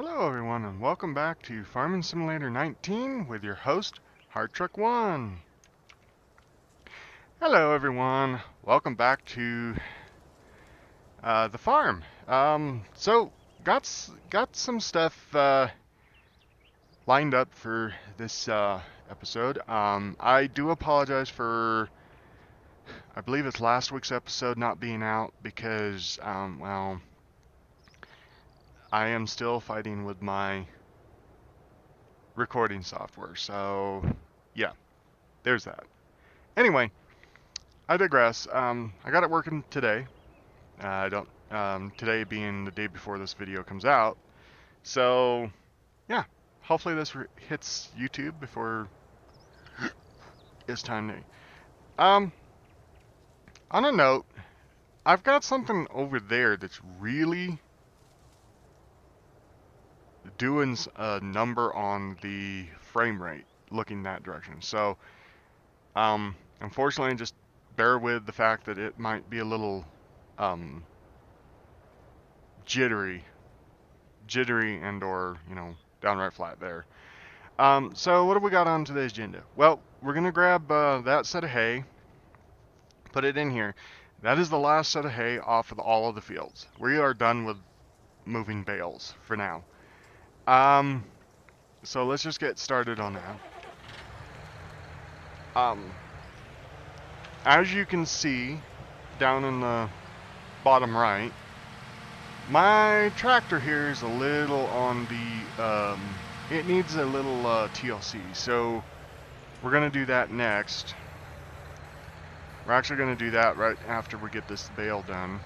Hello everyone and welcome back to Farming Simulator 19 with your host, Ht1. Hello everyone, welcome back to the farm. Got some stuff lined up for this episode. I do apologize for, I believe it's last week's episode not being out because, well, I am still fighting with my recording software, so yeah, there's that. Anyway, I digress. I got it working today. I don't. Today being the day before this video comes out, so yeah. Hopefully this hits YouTube before it's time to. On a note, I've got something over there that's really doing a number on the frame rate, looking that direction. So, unfortunately, just bear with the fact that it might be a little jittery and or downright flat there. So what have we got on today's agenda? Well, we're gonna grab that set of hay, put it in here. That is the last set of hay off of all of the fields. We are done with moving bales for now. So let's just get started on that. As you can see down in the bottom right, my tractor here is a little on the it needs a little TLC, so we're going to do that next. We're actually going to do that right after we get this bale done.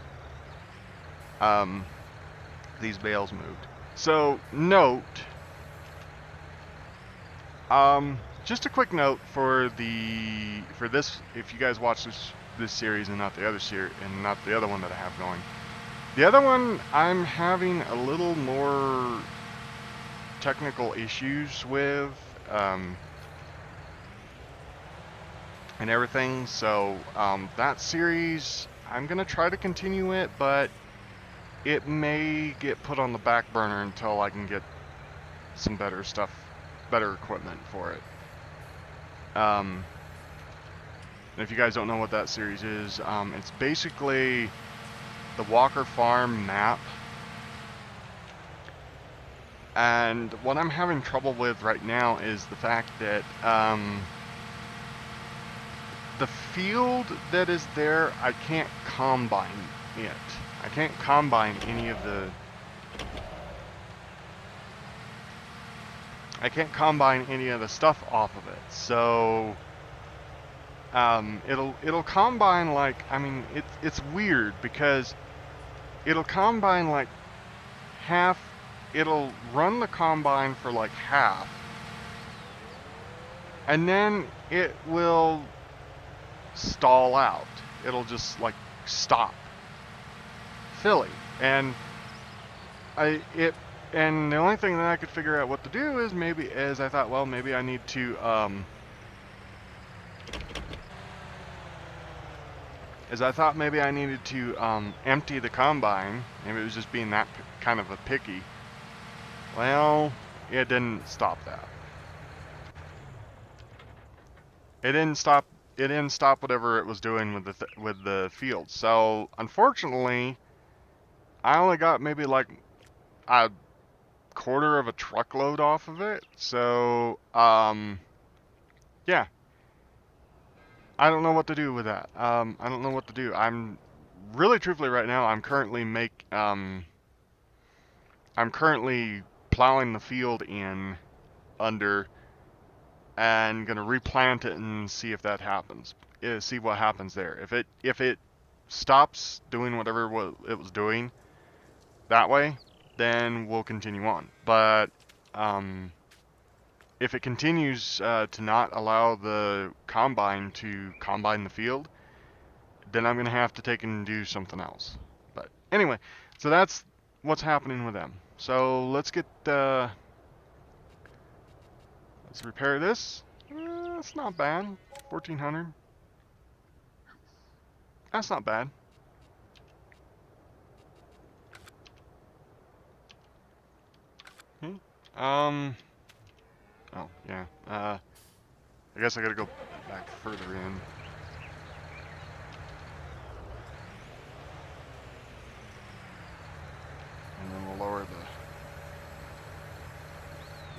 These bales moved. So, note, just a quick note for this, if you guys watch this series and not the other one that I have going. The other one, I'm having a little more technical issues with, and everything, so that series, I'm gonna try to continue it, but it may get put on the back burner until I can get some better equipment for it. If you guys don't know what that series is, it's basically the Walker Farm map. And what I'm having trouble with right now is the fact that the field that is there, I can't combine it. I can't combine any of the... I can't combine any of the stuff off of it. So it'll combine like, I mean, it's weird because it'll combine like half. It'll run the combine for like half, and then it will stall out. It'll just like stop filling, and and the only thing that I could figure out what to do is I thought, well, maybe I need to maybe I needed to empty the combine. Maybe it was just being that kind of a picky. Well, it didn't stop that. It didn't stop whatever it was doing with the field. So unfortunately, I only got maybe like a quarter of a truckload off of it. So yeah, I don't know what to do with that. I don't know what to do. I'm really truthfully right now. I'm currently plowing the field in under and gonna replant it and see if that happens. See what happens there. If it stops doing whatever it was doing that way, then we'll continue on. But if it continues to not allow the combine to combine the field, then I'm gonna have to take and do something else. But anyway, so that's what's happening with them. So let's get let's repair this. That's not bad. 1400. That's not bad. Oh, yeah. I guess I gotta go back further in. And then we'll lower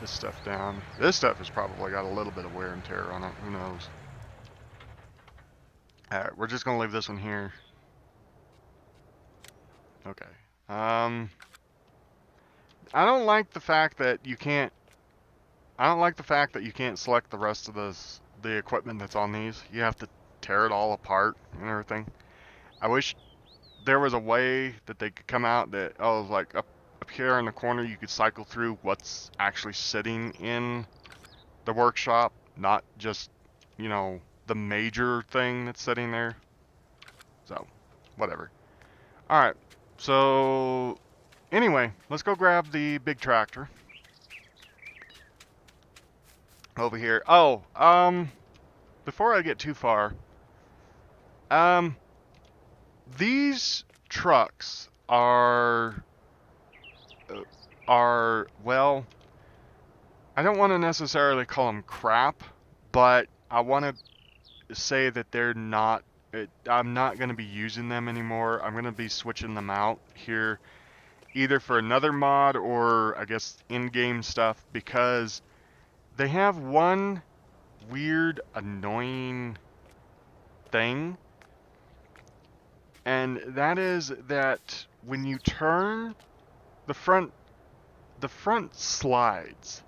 this stuff down. This stuff has probably got a little bit of wear and tear on it. Who knows? Alright, we're just gonna leave this one here. Okay. I don't like the fact that you can't select the rest of the equipment that's on these. You have to tear it all apart and everything. I wish there was a way that they could come out that, oh, like up here in the corner you could cycle through what's actually sitting in the workshop, not just, you know, the major thing that's sitting there. So, whatever. Alright, so anyway, let's go grab the big tractor over here. Oh, before I get too far, these trucks are well, I don't want to necessarily call them crap, but I want to say that they're not, I'm not going to be using them anymore. I'm going to be switching them out here, either for another mod or I guess in-game stuff, because they have one weird, annoying thing, and that is that when you turn, the front slides.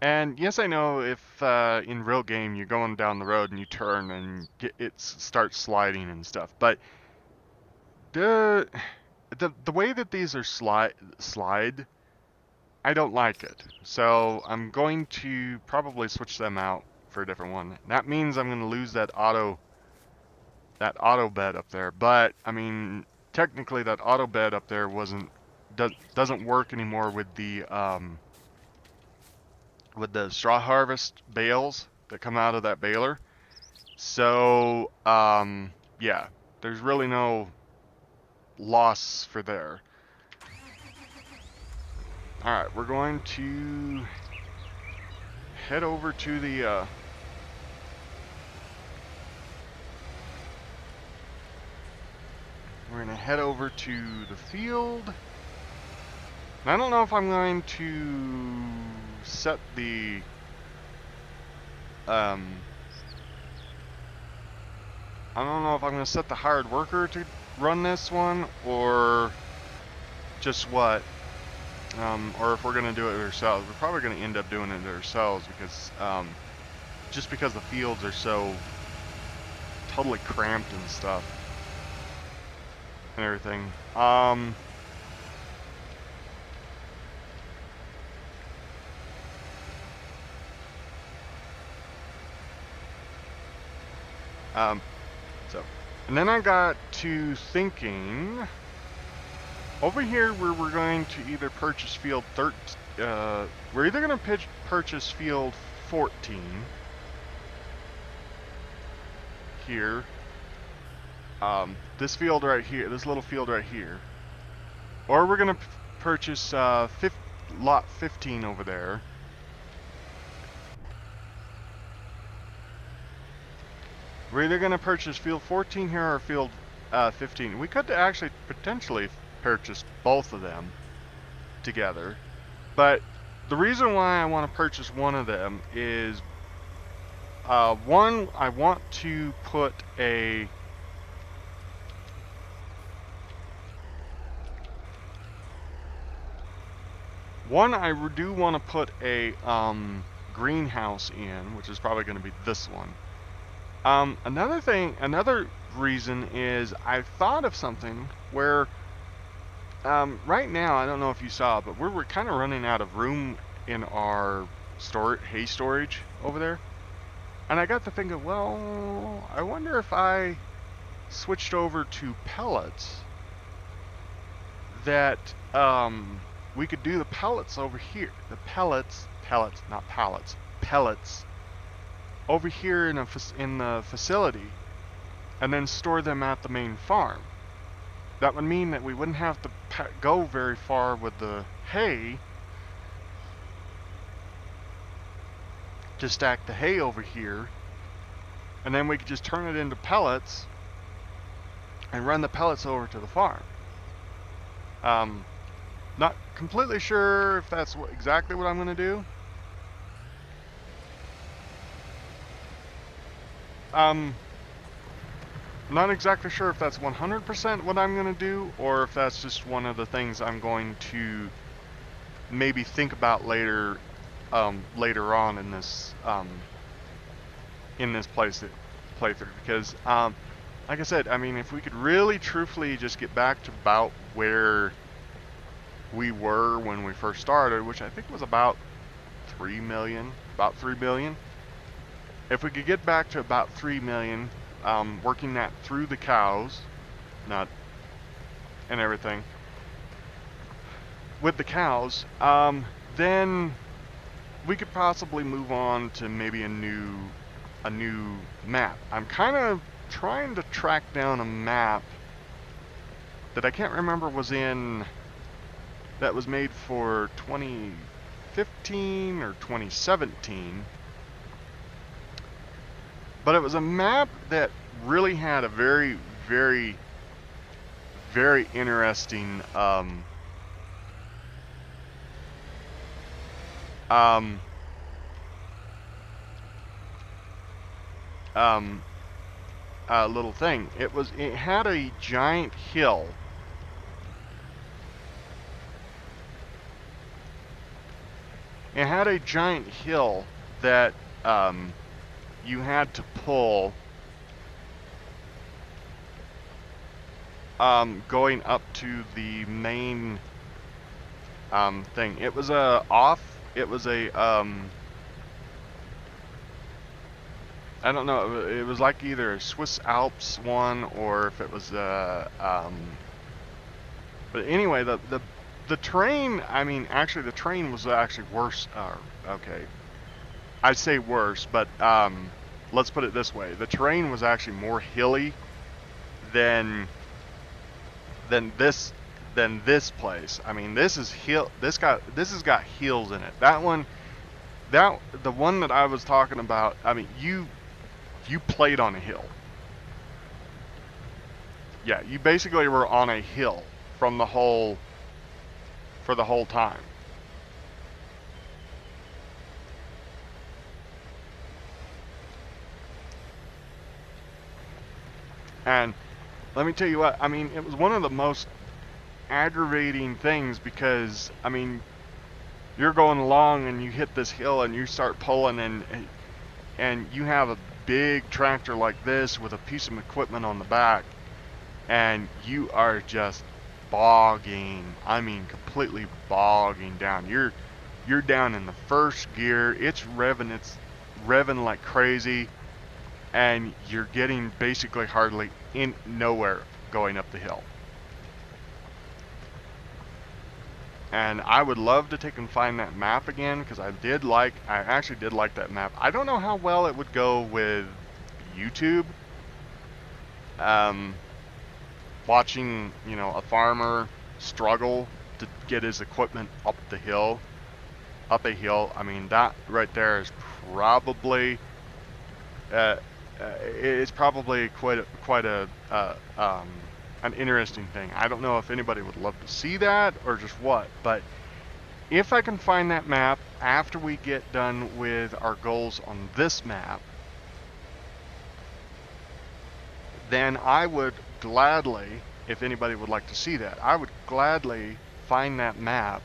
And yes, I know if in real game you're going down the road and you turn and it starts sliding and stuff, but the way that these are slide, I don't like it. So I'm going to probably switch them out for a different one. That means I'm going to lose that auto bed up there. But I mean, technically that auto bed up there doesn't work anymore with the straw harvest bales that come out of that baler. So yeah, there's really no loss for there. Alright, we're going to head over to the we're gonna head over to the field. And I don't know if I'm going to set the I don't know if I'm going to set the hired worker to run this one, or just what, or if we're going to do it ourselves. We're probably going to end up doing it ourselves because, just because the fields are so totally cramped and stuff and everything. So, and then I got to thinking, over here where we're going to either purchase field 13, we're either going to purchase field 14 here, this field right here, this little field right here, or we're going to purchase lot 15 over there. We're either going to purchase field 14 here or field 15. We could actually potentially purchase both of them together. But the reason why I want to purchase one of them is, one, I want to put a... One, I do want to put a greenhouse in, which is probably going to be this one. Another reason is I've thought of something where, right now, I don't know if you saw, but we're kind of running out of room in our hay storage over there. And I got to thinking, well, I wonder if I switched over to pellets, that, we could do the pellets over here. The pellets, not pallets, pellets. Over here in the facility, and then store them at the main farm. That would mean that we wouldn't have to go very far with the hay, to stack the hay over here, and then we could just turn it into pellets and run the pellets over to the farm. Not completely sure if that's exactly what I'm going to do. Not exactly sure if that's 100% what I'm going to do, or if that's just one of the things I'm going to maybe think about later, later on in this playthrough. Because, like I said, I mean, if we could really truthfully just get back to about where we were when we first started, which I think was about 3 million, about 3 billion. If we could get back to about 3 million, working that through the cows, and everything, with the cows, then we could possibly move on to maybe a new map. I'm kind of trying to track down a map that I can't remember that was made for 2015 or 2017. But it was a map that really had a very, very, very interesting little thing. It had a giant hill. It had a giant hill that you had to pull going up to the main thing. It was a I don't know, it was like either a Swiss Alps one, or if it was but anyway, the terrain, I mean, actually the terrain was actually worse. Okay, I'd say worse, but let's put it this way: the terrain was actually more hilly than this place. I mean, this has got hills in it. The one that I was talking about, I mean, you played on a hill. Yeah, you basically were on a hill for the whole time. And let me tell you what, I mean, it was one of the most aggravating things, because, I mean, you're going along and you hit this hill and you start pulling, and you have a big tractor like this with a piece of equipment on the back, and you are just bogging, I mean, completely bogging down. You're down in the first gear. It's revving like crazy, and you're getting basically hardly nowhere going up the hill. And I would love to take and find that map again, because I actually did like that map. I don't know how well it would go with YouTube. Watching, you know, a farmer struggle to get his equipment up a hill. I mean, that right there is probably it's probably quite an interesting thing. I don't know if anybody would love to see that or just what, but if I can find that map after we get done with our goals on this map, then I would gladly, if anybody would like to see that, I would gladly find that map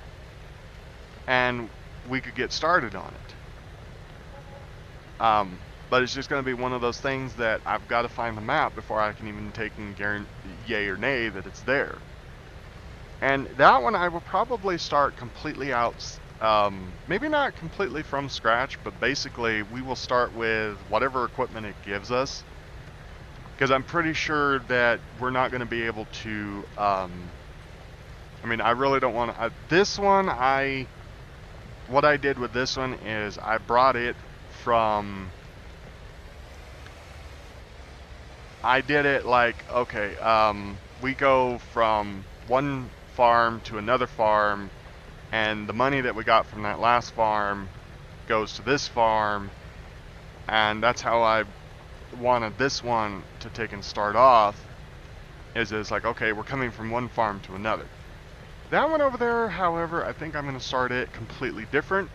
and we could get started on it. But it's just going to be one of those things that I've got to find the map before I can even take and guarantee yay or nay that it's there. And that one I will probably start completely out, maybe not completely from scratch, but basically we will start with whatever equipment it gives us. Because I'm pretty sure that we're not going to be able to, I mean, I really don't want to, this one, what I did with this one is I brought it from, I did it like, okay, we go from one farm to another farm, and the money that we got from that last farm goes to this farm, And that's how I wanted this one to take and start off, is it's like, okay, we're coming from one farm to another. That one over there, however, I think I'm going to start it completely different.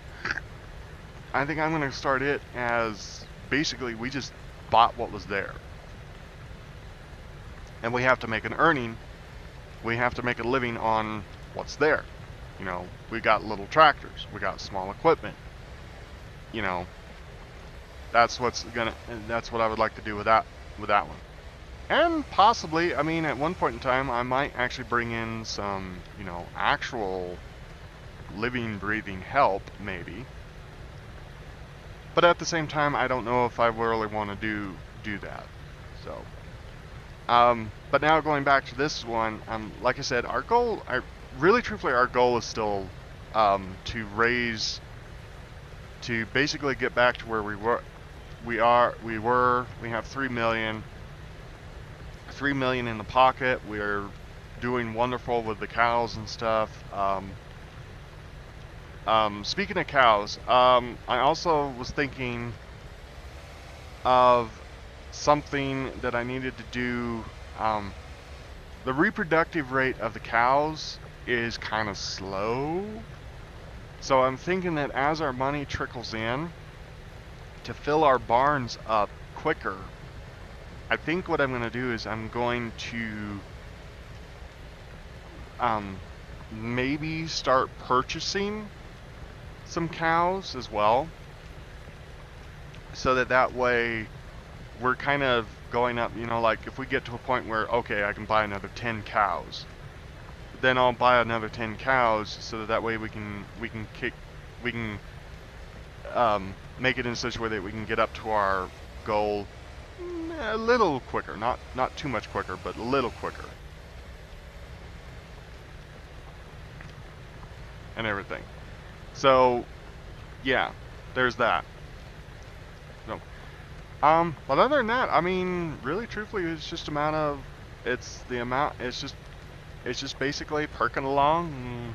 I think I'm going to start it as basically we just bought what was there. And we have to make an earning. We have to make a living on what's there. You know, we got little tractors. We got small equipment. You know, that's what I would like to do with that one. And possibly, I mean, at one point in time, I might actually bring in some, you know, actual living, breathing help, maybe. But at the same time, I don't know if I really want to do that. So, but now going back to this one, like I said, our goal, really truthfully, our goal is still to basically get back to where we were. We have 3 million. 3 million in the pocket. We're doing wonderful with the cows and stuff. Speaking of cows, I also was thinking of something that I needed to do. The reproductive rate of the cows is kind of slow. So I'm thinking that as our money trickles in to fill our barns up quicker, I think what I'm going to do is I'm going to maybe start purchasing some cows as well, so that way we're kind of going up, you know, like if we get to a point where, okay, I can buy another 10 cows, then I'll buy another 10 cows, so that way we can make it in such a way that we can get up to our goal a little quicker, not too much quicker, but a little quicker, and everything. So, yeah, there's that. So, but other than that, I mean, really, truthfully, it's just it's just basically perking along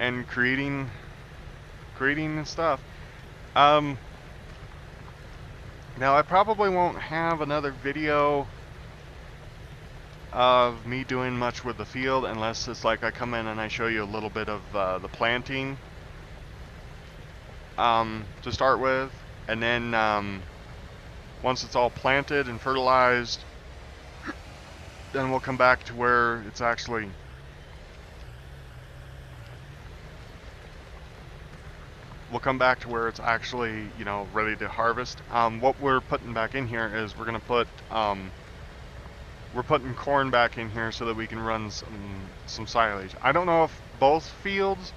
and creating and stuff. Now I probably won't have another video of me doing much with the field unless it's like I come in and I show you a little bit of the planting to start with, and then once it's all planted and fertilized, then we'll come back to where it's actually you know, ready to harvest. What we're putting back in here is we're putting corn back in here so that we can run some silage. I don't know if both fields,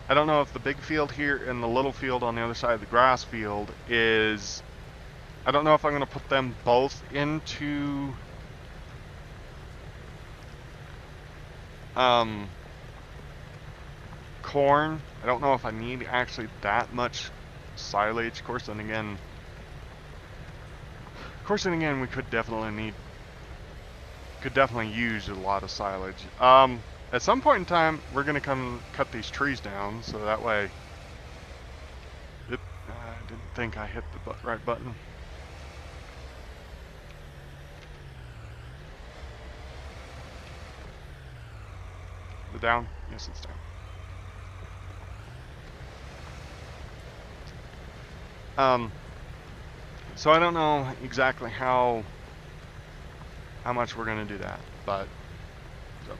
I don't know if the big field here and the little field on the other side of the grass field is, I don't know if I'm going to put them both into corn. I don't know if I need actually that much silage. Of course, then again, we could definitely use a lot of silage. At some point in time, we're gonna come cut these trees down, so that way. I didn't think I hit the right button. The down? Yes, it's down. So I don't know exactly how much we're gonna do that, but so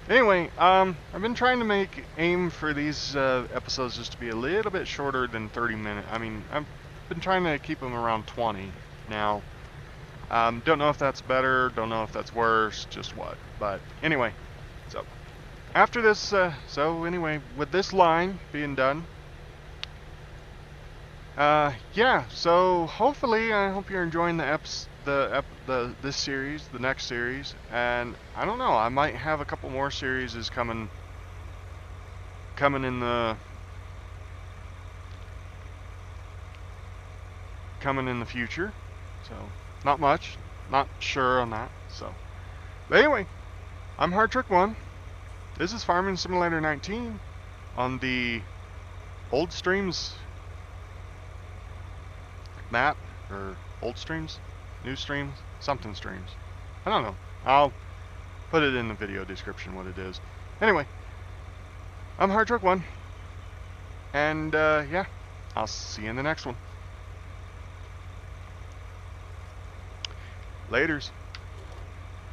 anyway, I've been trying to aim for these episodes just to be a little bit shorter than 30 minutes. I mean, I've been trying to keep them around 20 now. Don't know if that's better, don't know if that's worse, just what. But anyway, so after this, with this line being done, yeah, so hopefully, I hope you're enjoying this series, the next series, and I don't know, I might have a couple more series coming in the future. So not much, not sure on that. So, but anyway, I'm Ht1. This is Farming Simulator 19 on the Old Streams map, or old streams, new streams, something streams. I don't know. I'll put it in the video description what it is. Anyway, I'm Ht1, and yeah, I'll see you in the next one. Laters.